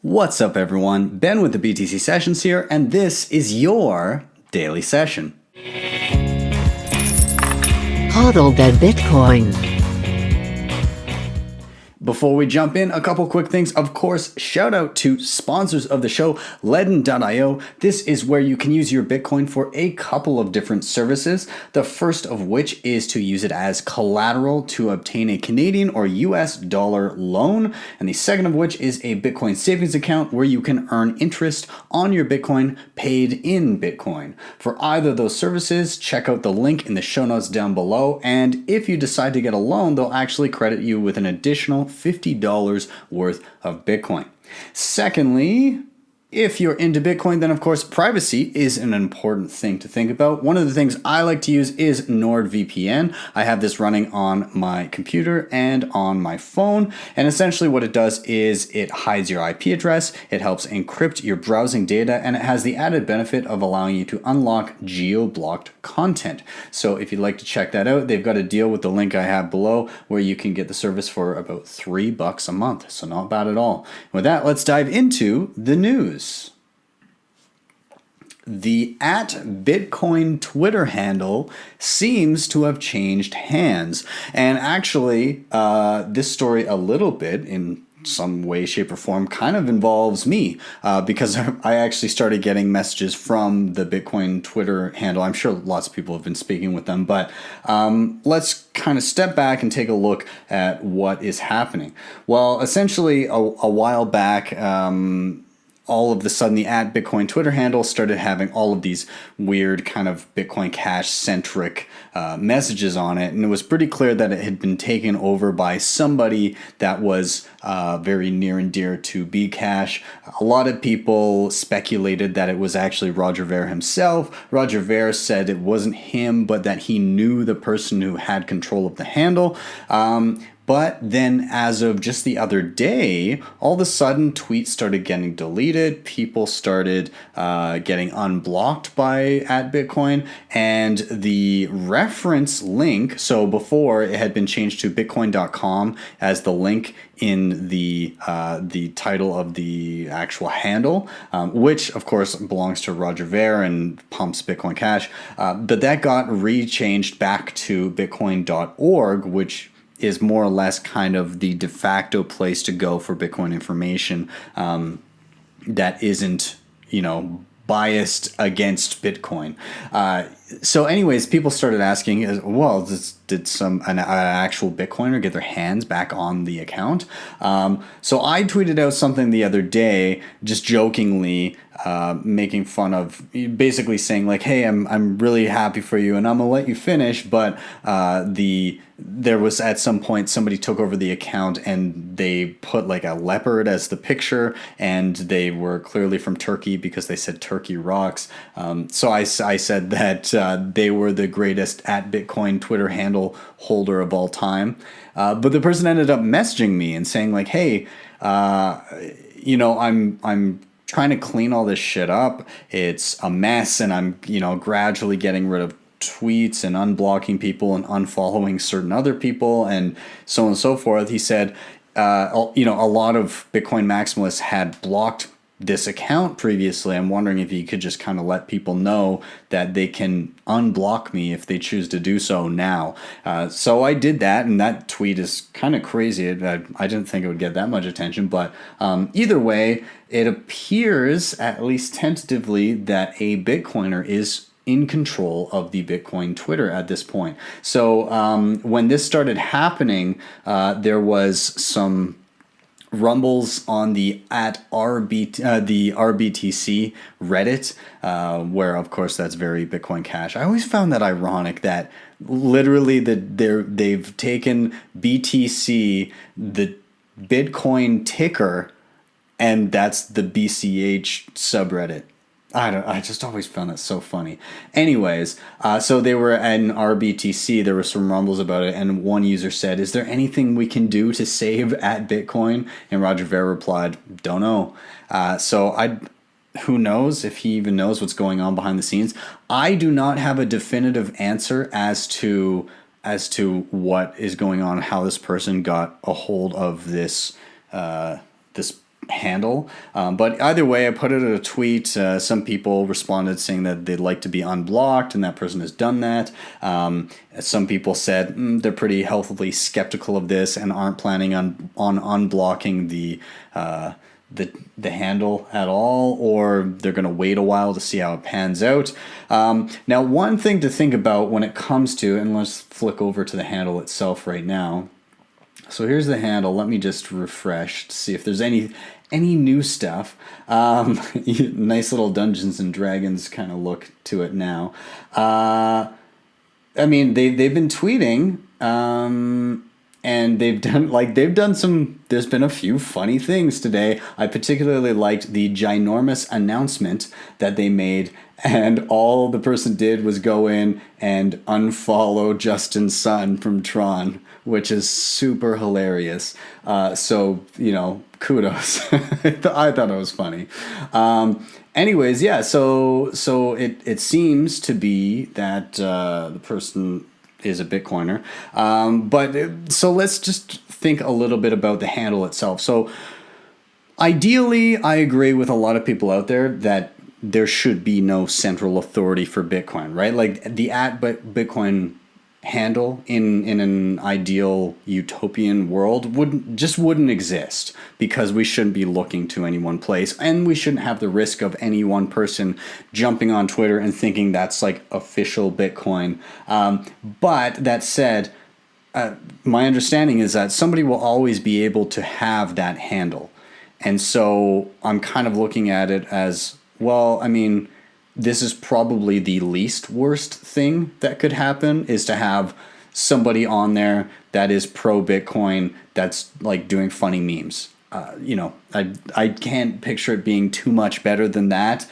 What's up, everyone? Ben with the BTC Sessions here, and this is your daily session. Hodl that Bitcoin. Before we jump in, a couple quick things. Of course, shout out to sponsors of the show, Ledn.io. This is where you can use your Bitcoin for a couple of different services. The first of which is to use it as collateral to obtain a Canadian or US dollar loan. And the second of which is a Bitcoin savings account where you can earn interest on your Bitcoin paid in Bitcoin. For either of those services, check out the link in the show notes down below. And if you decide to get a loan, they'll actually credit you with an additional $50 worth of Bitcoin. Secondly, if you're into Bitcoin, then of course privacy is an important thing to think about. One of the things I like to use is NordVPN. I have this running on my computer and on my phone. And essentially what it does is it hides your IP address, it helps encrypt your browsing data, and it has the added benefit of allowing you to unlock geo-blocked content. So if you'd like to check that out, they've got a deal with the link I have below where you can get the service for about $3 a month. So not bad at all. With that, let's dive into the news. The @Bitcoin Twitter handle seems to have changed hands. And actually, this story a little bit in some way, shape, or form kind of involves me because I actually started getting messages from the Bitcoin Twitter handle. I'm sure lots of people have been speaking with them, but let's kind of step back and take a look at what is happening. Well, essentially, a while back, all of a sudden the @Bitcoin Twitter handle started having all of these weird kind of Bitcoin Cash centric messages on it. And it was pretty clear that it had been taken over by somebody that was very near and dear to Bcash. A lot of people speculated that it was actually Roger Ver himself. Roger Ver said it wasn't him, but that he knew the person who had control of the handle. But then as of just the other day, all of a sudden tweets started getting deleted. People started getting unblocked by @Bitcoin. And the reference link, so before it had been changed to bitcoin.com as the link in the title of the actual handle, which of course belongs to Roger Ver and pumps Bitcoin Cash. But that got rechanged back to bitcoin.org, which is more or less kind of the de facto place to go for Bitcoin information that isn't, biased against Bitcoin. So anyways, people started asking, well, did an actual Bitcoiner get their hands back on the account? So I tweeted out something the other day, just jokingly, making fun of, basically saying like, hey, I'm really happy for you and I'm gonna let you finish, but there was at some point somebody took over the account and they put like a leopard as the picture, and they were clearly from Turkey because they said Turkey rocks. So I said that they were the greatest @Bitcoin Twitter handle holder of all time. But the person ended up messaging me and saying like, hey, I'm trying to clean all this shit up. It's a mess, and I'm, gradually getting rid of tweets and unblocking people and unfollowing certain other people and so on and so forth. He said, a lot of Bitcoin maximalists had blocked this account previously. I'm wondering if you could just kind of let people know that they can unblock me if they choose to do so now. So I did that, and that tweet is kind of crazy. I didn't think it would get that much attention, but either way, it appears, at least tentatively, that a Bitcoiner is in control of the Bitcoin Twitter at this point. So when this started happening, there was some rumbles on the RBTC Reddit, where of course that's very Bitcoin Cash. I always found that ironic that literally they've taken BTC, the Bitcoin ticker, and that's the BCH subreddit. I just always found that so funny. Anyways, so they were in RBTC. There were some rumbles about it, and one user said, "Is there anything we can do to save @Bitcoin?" And Roger Ver replied, "Don't know." Who knows if he even knows what's going on behind the scenes. I do not have a definitive answer as to what is going on, how this person got a hold of this handle. But either way, I put it in a tweet. Some people responded saying that they'd like to be unblocked, and that person has done that. Some people said they're pretty healthily skeptical of this and aren't planning on unblocking the handle at all, or they're going to wait a while to see how it pans out. Now, one thing to think about when it comes to, and let's flick over to the handle itself right now. So here's the handle. Let me just refresh to see if there's any new stuff. Nice little Dungeons and Dragons kind of look to it now. I mean, they've been tweeting, and they've done some. There's been a few funny things today. I particularly liked the ginormous announcement that they made, and all the person did was go in and unfollow Justin Sun from Tron, which is super hilarious. So, kudos. I thought it was funny. Anyways, yeah, so it seems to be that the person is a Bitcoiner. So let's just think a little bit about the handle itself. So ideally, I agree with a lot of people out there that there should be no central authority for Bitcoin, right? Like the @Bitcoin handle in an ideal utopian world wouldn't exist, because we shouldn't be looking to any one place, and we shouldn't have the risk of any one person jumping on Twitter and thinking that's like official Bitcoin. But that said, my understanding is that somebody will always be able to have that handle. And so I'm kind of looking at it as, well, I mean, this is probably the least worst thing that could happen, is to have somebody on there that is pro Bitcoin that's like doing funny memes. I can't picture it being too much better than that.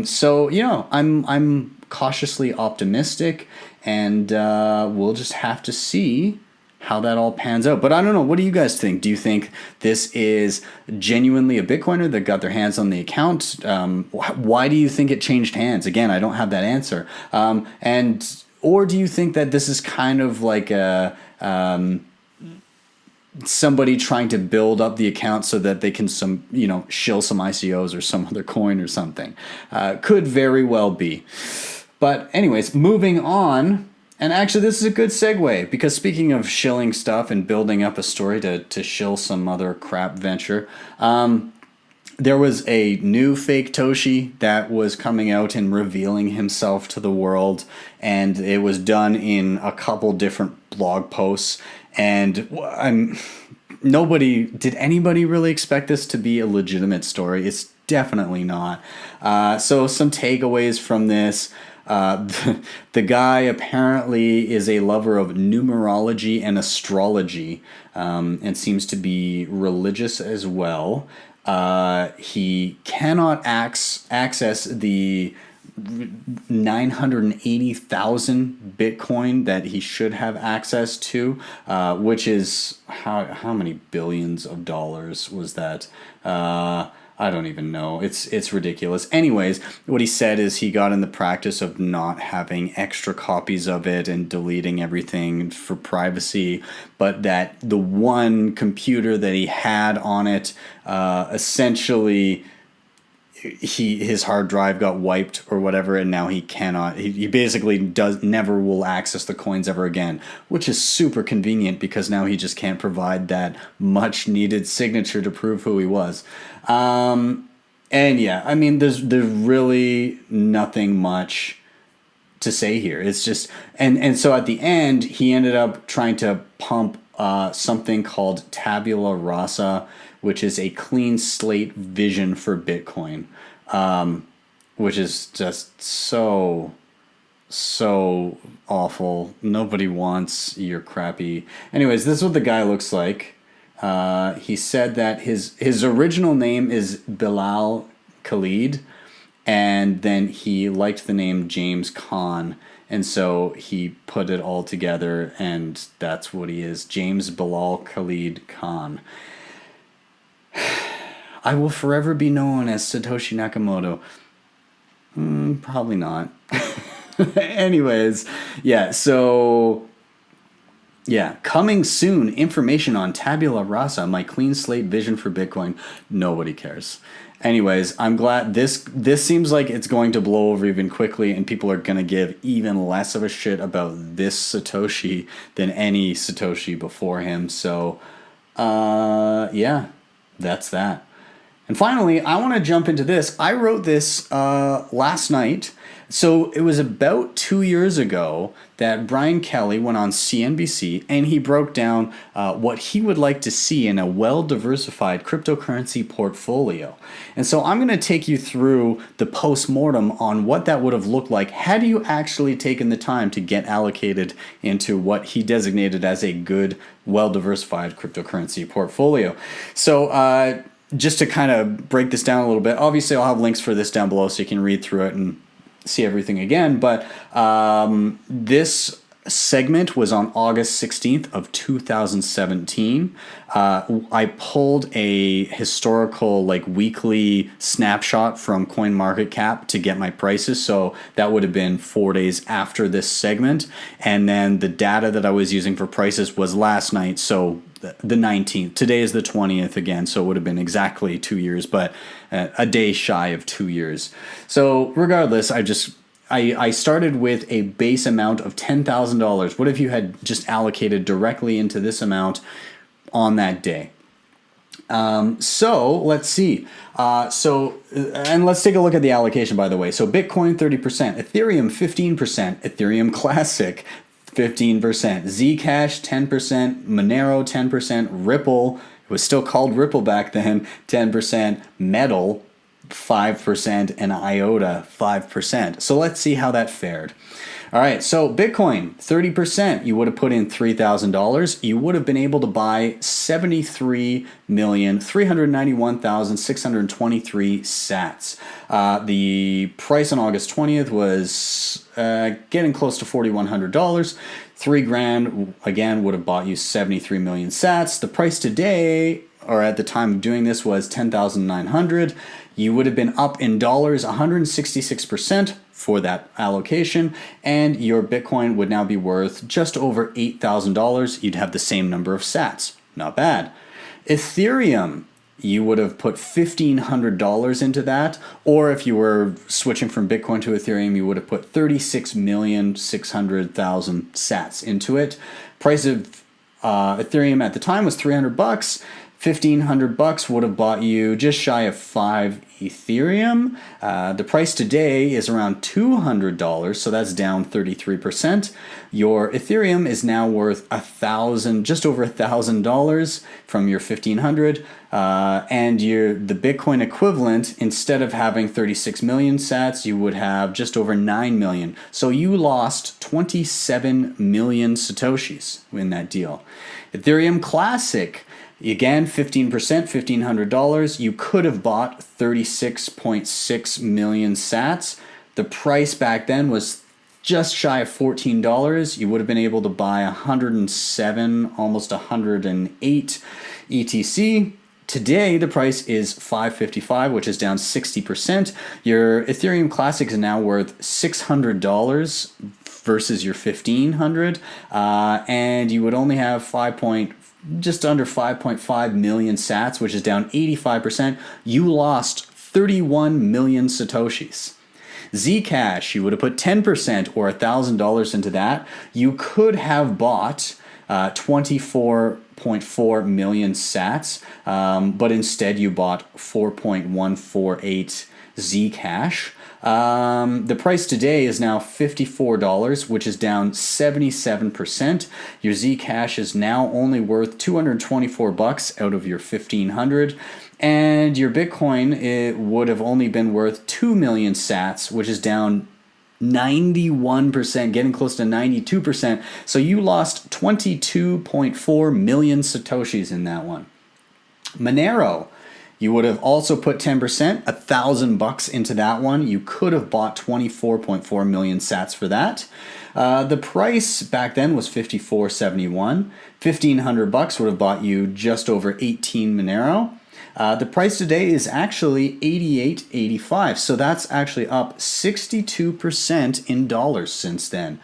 So I'm cautiously optimistic, and we'll just have to see how that all pans out. But I don't know. What do you guys think? Do you think this is genuinely a Bitcoiner that got their hands on the account? Why do you think it changed hands? Again, I don't have that answer. Or do you think that this is kind of like a somebody trying to build up the account so that they can shill some ICOs or some other coin or something? Could very well be. But anyways, moving on. And actually, this is a good segue, because speaking of shilling stuff and building up a story to shill some other crap venture, there was a new fake Toshi that was coming out and revealing himself to the world, and it was done in a couple different blog posts. And did anybody really expect this to be a legitimate story? It's definitely not. So some takeaways from this. The guy apparently is a lover of numerology and astrology, and seems to be religious as well. He cannot access the 980,000 Bitcoin that he should have access to, which is how many billions of dollars was that? I don't even know. It's ridiculous. Anyways, what he said is he got in the practice of not having extra copies of it and deleting everything for privacy, but that the one computer that he had on it, essentially his hard drive got wiped or whatever, and now he cannot. He basically never will access the coins ever again, which is super convenient, because now he just can't provide that much needed signature to prove who he was. And yeah, I mean, there's really nothing much to say here. It's just, and so at the end, he ended up trying to pump something called tabula rasa, which is a clean slate vision for Bitcoin, which is just so awful. Nobody wants your crappy. Anyways, this is what the guy looks like. He said that his original name is Bilal Khalid, and then he liked the name James Khan, and so he put it all together, and that's what he is, James Bilal Khalid Khan. I will forever be known as Satoshi Nakamoto. Probably not. Anyways, yeah, so Yeah, coming soon. Information on tabula rasa, my clean slate vision for Bitcoin. Nobody cares. Anyways, I'm glad this seems like it's going to blow over even quickly, and people are going to give even less of a shit about this Satoshi than any Satoshi before him. So, yeah, that's that. And finally, I want to jump into this. I wrote this last night. So it was about 2 years ago that Brian Kelly went on CNBC and he broke down what he would like to see in a well-diversified cryptocurrency portfolio. And so I'm going to take you through the post-mortem on what that would have looked like had you actually taken the time to get allocated into what he designated as a good, well-diversified cryptocurrency portfolio. So just to kind of break this down a little bit, obviously I'll have links for this down below so you can read through it and see everything again. But this segment was on August 16th of 2017. I pulled a historical weekly snapshot from CoinMarketCap to get my prices. So that would have been 4 days after this segment. And then the data that I was using for prices was last night. So the 19th. Today is the 20th again, so it would have been exactly 2 years, but a day shy of 2 years. So regardless, I started with a base amount of $10,000. What if you had just allocated directly into this amount on that day? So let's see. And let's take a look at the allocation, by the way. So Bitcoin 30%, Ethereum 15%, Ethereum Classic 15%, Zcash 10%, Monero 10%, Ripple, it was still called Ripple back then, 10%, Metal 5%, and IOTA 5%. So let's see how that fared. All right, so Bitcoin 30%, you would have put in $3,000. You would have been able to buy 73,391,623 sats. The price on August 20th was getting close to $4,100. $3,000 again would have bought you 73 million sats. The price today, or at the time of doing this, was 10,900. You would have been up in dollars 166% for that allocation, and your Bitcoin would now be worth just over $8,000. You'd have the same number of sats. Not bad. Ethereum, you would have put $1,500 into that, or if you were switching from Bitcoin to Ethereum, you would have put 36,600,000 sats into it. Price of Ethereum at the time was $300. $1,500 would have bought you just shy of 5 Ethereum. The price today is around $200, so that's down 33%. Your Ethereum is now worth just over $1,000 from your $1,500, and the Bitcoin equivalent, instead of having 36 million sats, you would have just over 9 million. So you lost 27 million satoshis in that deal. Ethereum Classic. Again, 15%, $1,500. You could have bought 36.6 million sats. The price back then was just shy of $14. You would have been able to buy 107, almost 108 ETC. Today, the price is $555, which is down 60%. Your Ethereum Classic is now worth $600 versus your $1,500, and you would only have just under 5.5 million sats, which is down 85%. You lost 31 million satoshis. Zcash, you would have put 10% or $1,000 into that. You could have bought 24.4 million sats, but instead you bought 4.148 Zcash. The price today is now $54, which is down 77%. Your Zcash is now only worth $224 out of your $1,500. And your Bitcoin, it would have only been worth 2 million sats, which is down 91%, getting close to 92%. So you lost 22.4 million satoshis in that one. Monero, you would have also put 10%, $1,000 into that one. You could have bought 24.4 million sats for that. The price back then was $54.71. $1,500 would have bought you just over 18 Monero. The price today is actually 88.85, so that's actually up 62% in dollars since then.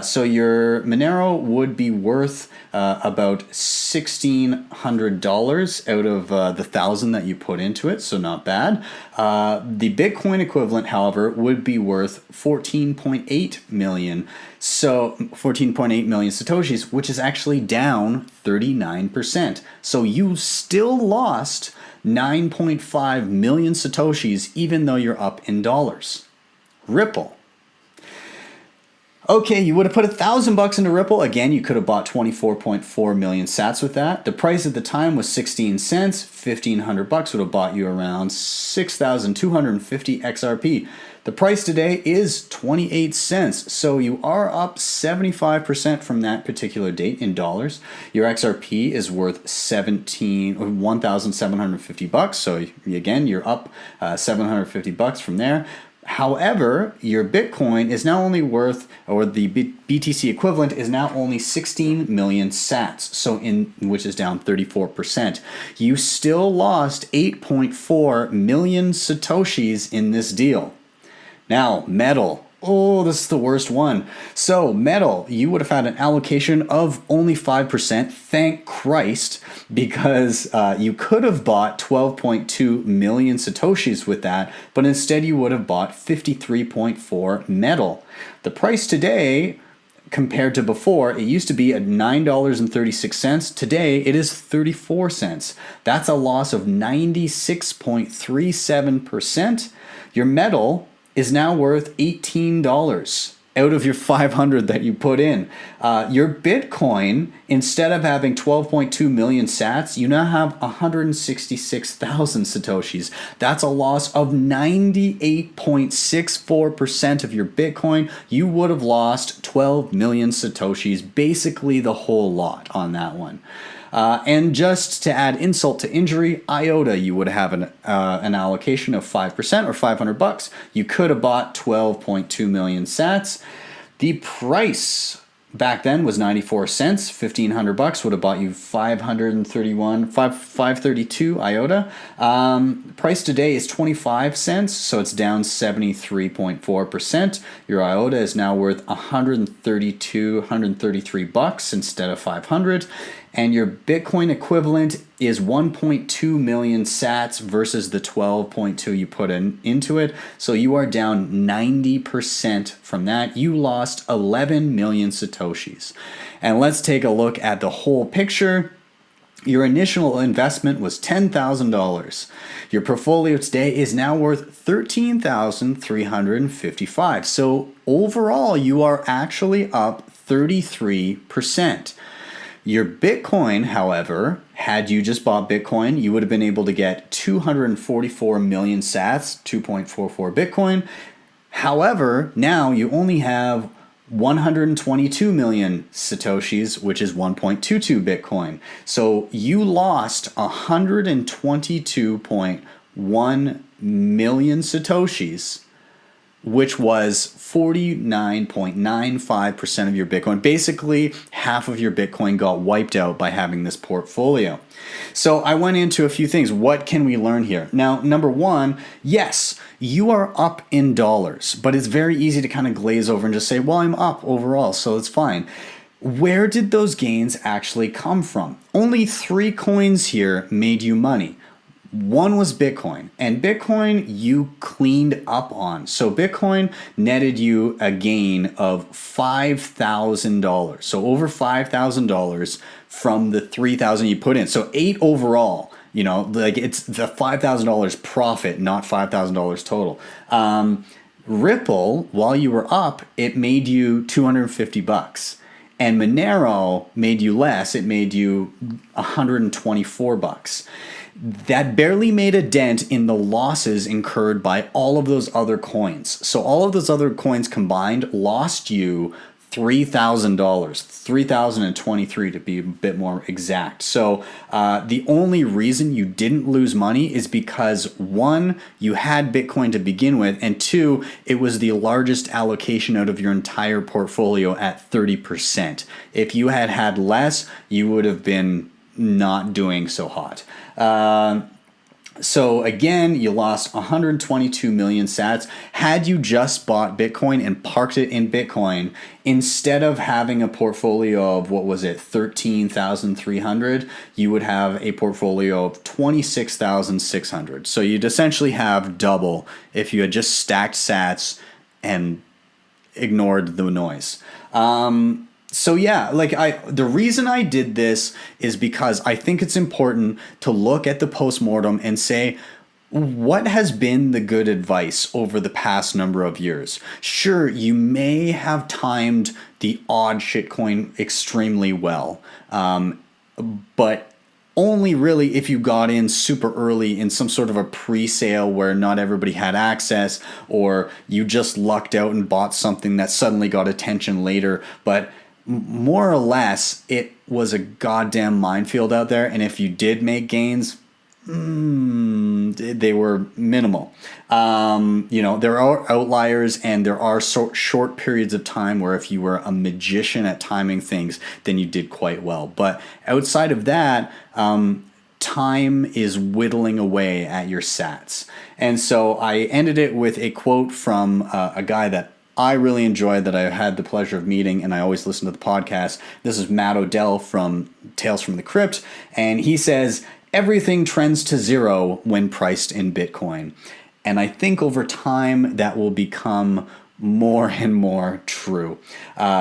So your Monero would be worth about $1,600 out of the 1,000 that you put into it, so not bad. The Bitcoin equivalent, however, would be worth 14.8 million. So 14.8 million Satoshis, which is actually down 39%. So you still lost 9.5 million Satoshis even though you're up in dollars. Ripple. Okay, you would have put $1,000 into Ripple. Again, you could have bought 24.4 million sats with that. The price at the time was 16 cents. $1,500 would have bought you around 6,250 XRP. The price today is 28 cents. So you are up 75% from that particular date in dollars. Your XRP is worth $1,750. So again, you're up $750 from there. However, your Bitcoin is now only worth, or the BTC equivalent is now only 16 million sats, which is down 34%. You still lost 8.4 million Satoshis in this deal. Now, metal. Oh, this is the worst one. So, metal, you would have had an allocation of only 5%. Thank Christ, because you could have bought 12.2 million Satoshis with that, but instead you would have bought 53.4 metal. The price today, compared to before, it used to be at $9.36. Today, it is 34 cents. That's a loss of 96.37%. Your metal is now worth $18 out of your 500 that you put in. Your Bitcoin, instead of having 12.2 million sats, you now have 166,000 Satoshis. That's a loss of 98.64% of your Bitcoin. You would have lost 12 million Satoshis, basically the whole lot on that one. And just to add insult to injury, IOTA, you would have an allocation of 5% or $500. You could have bought 12.2 million sats. The price back then was 94 cents. $1,500 would have bought you 532 IOTA. Price today is 25 cents, so it's down 73.4%. Your IOTA is now worth $133 instead of 500. And your Bitcoin equivalent is 1.2 million sats versus the 12.2 you put into it. So you are down 90% from that. You lost 11 million Satoshis. And let's take a look at the whole picture. Your initial investment was $10,000. Your portfolio today is now worth $13,355. So overall, you are actually up 33%. Your Bitcoin, however, had you just bought Bitcoin, you would have been able to get 244 million sats, 2.44 Bitcoin. However, now you only have 122 million Satoshis, which is 1.22 Bitcoin. So you lost 122.1 million Satoshis, which was 49.95% of your Bitcoin. Basically, half of your Bitcoin got wiped out by having this portfolio. So I went into a few things. What can we learn here? Now, number one, yes, you are up in dollars, but it's very easy to kind of glaze over and just say, well, I'm up overall, so it's fine. Where did those gains actually come from? Only 3 coins here made you money. One was Bitcoin, and Bitcoin you cleaned up on. So Bitcoin netted you a gain of $5,000. So over $5,000 from the $3,000 you put in. So 8 overall, like it's the $5,000 profit, not $5,000 total. Ripple, while you were up, it made you $250. And Monero made you less. It made you $124. That barely made a dent in the losses incurred by all of those other coins. So all of those other coins combined lost you $3,000, $3,023 to be a bit more exact. So the only reason you didn't lose money is because 1, you had Bitcoin to begin with, and 2, it was the largest allocation out of your entire portfolio at 30%. If you had less, you would have been not doing so hot. So again, you lost 122 million sats. Had you just bought Bitcoin and parked it in Bitcoin, instead of having a portfolio of, what was it, 13,300, you would have a portfolio of 26,600. So you'd essentially have double if you had just stacked sats and ignored the noise. So yeah, the reason I did this is because I think it's important to look at the postmortem and say, what has been the good advice over the past number of years? Sure, you may have timed the odd shitcoin extremely well, but only really if you got in super early in some sort of a pre-sale where not everybody had access, or you just lucked out and bought something that suddenly got attention later. But more or less, it was a goddamn minefield out there, and if you did make gains, they were minimal. There are outliers, and there are short periods of time where if you were a magician at timing things, then you did quite well. But outside of that, time is whittling away at your sats. And so I ended it with a quote from a guy that I really enjoy, that I had the pleasure of meeting, and I always listen to the podcast. This is Matt Odell from Tales from the Crypt, and he says, everything trends to zero when priced in Bitcoin. And I think over time that will become more and more true.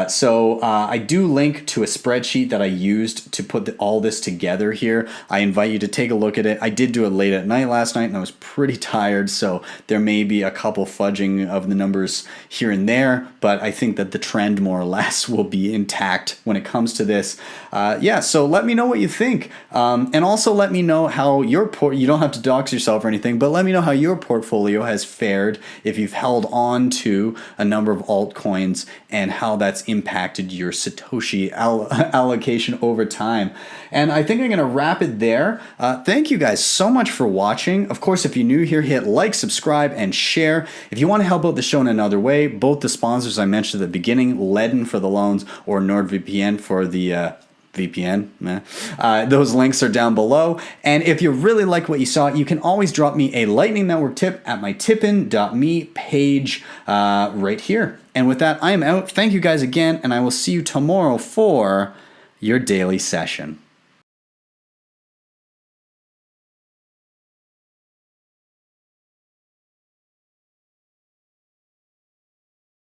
So I do link to a spreadsheet that I used to put all this together here. I invite you to take a look at it. I did do it late at night last night, and I was pretty tired, so there may be a couple fudging of the numbers here and there, but I think that the trend more or less will be intact when it comes to this. So let me know what you think. And also let me know how your you don't have to dox yourself or anything, but let me know how your portfolio has fared, if you've held on to a number of altcoins, and how that's impacted your Satoshi allocation over time. And I think I'm going to wrap it there. Thank you guys so much for watching. Of course, if you're new here, hit like, subscribe, and share. If you want to help out the show in another way, both the sponsors I mentioned at the beginning, Ledn for the loans or NordVPN for the VPN. Those links are down below. And if you really like what you saw, you can always drop me a Lightning Network tip at my tipin.me page right here. And with that, I am out. Thank you guys again, and I will see you tomorrow for your daily session.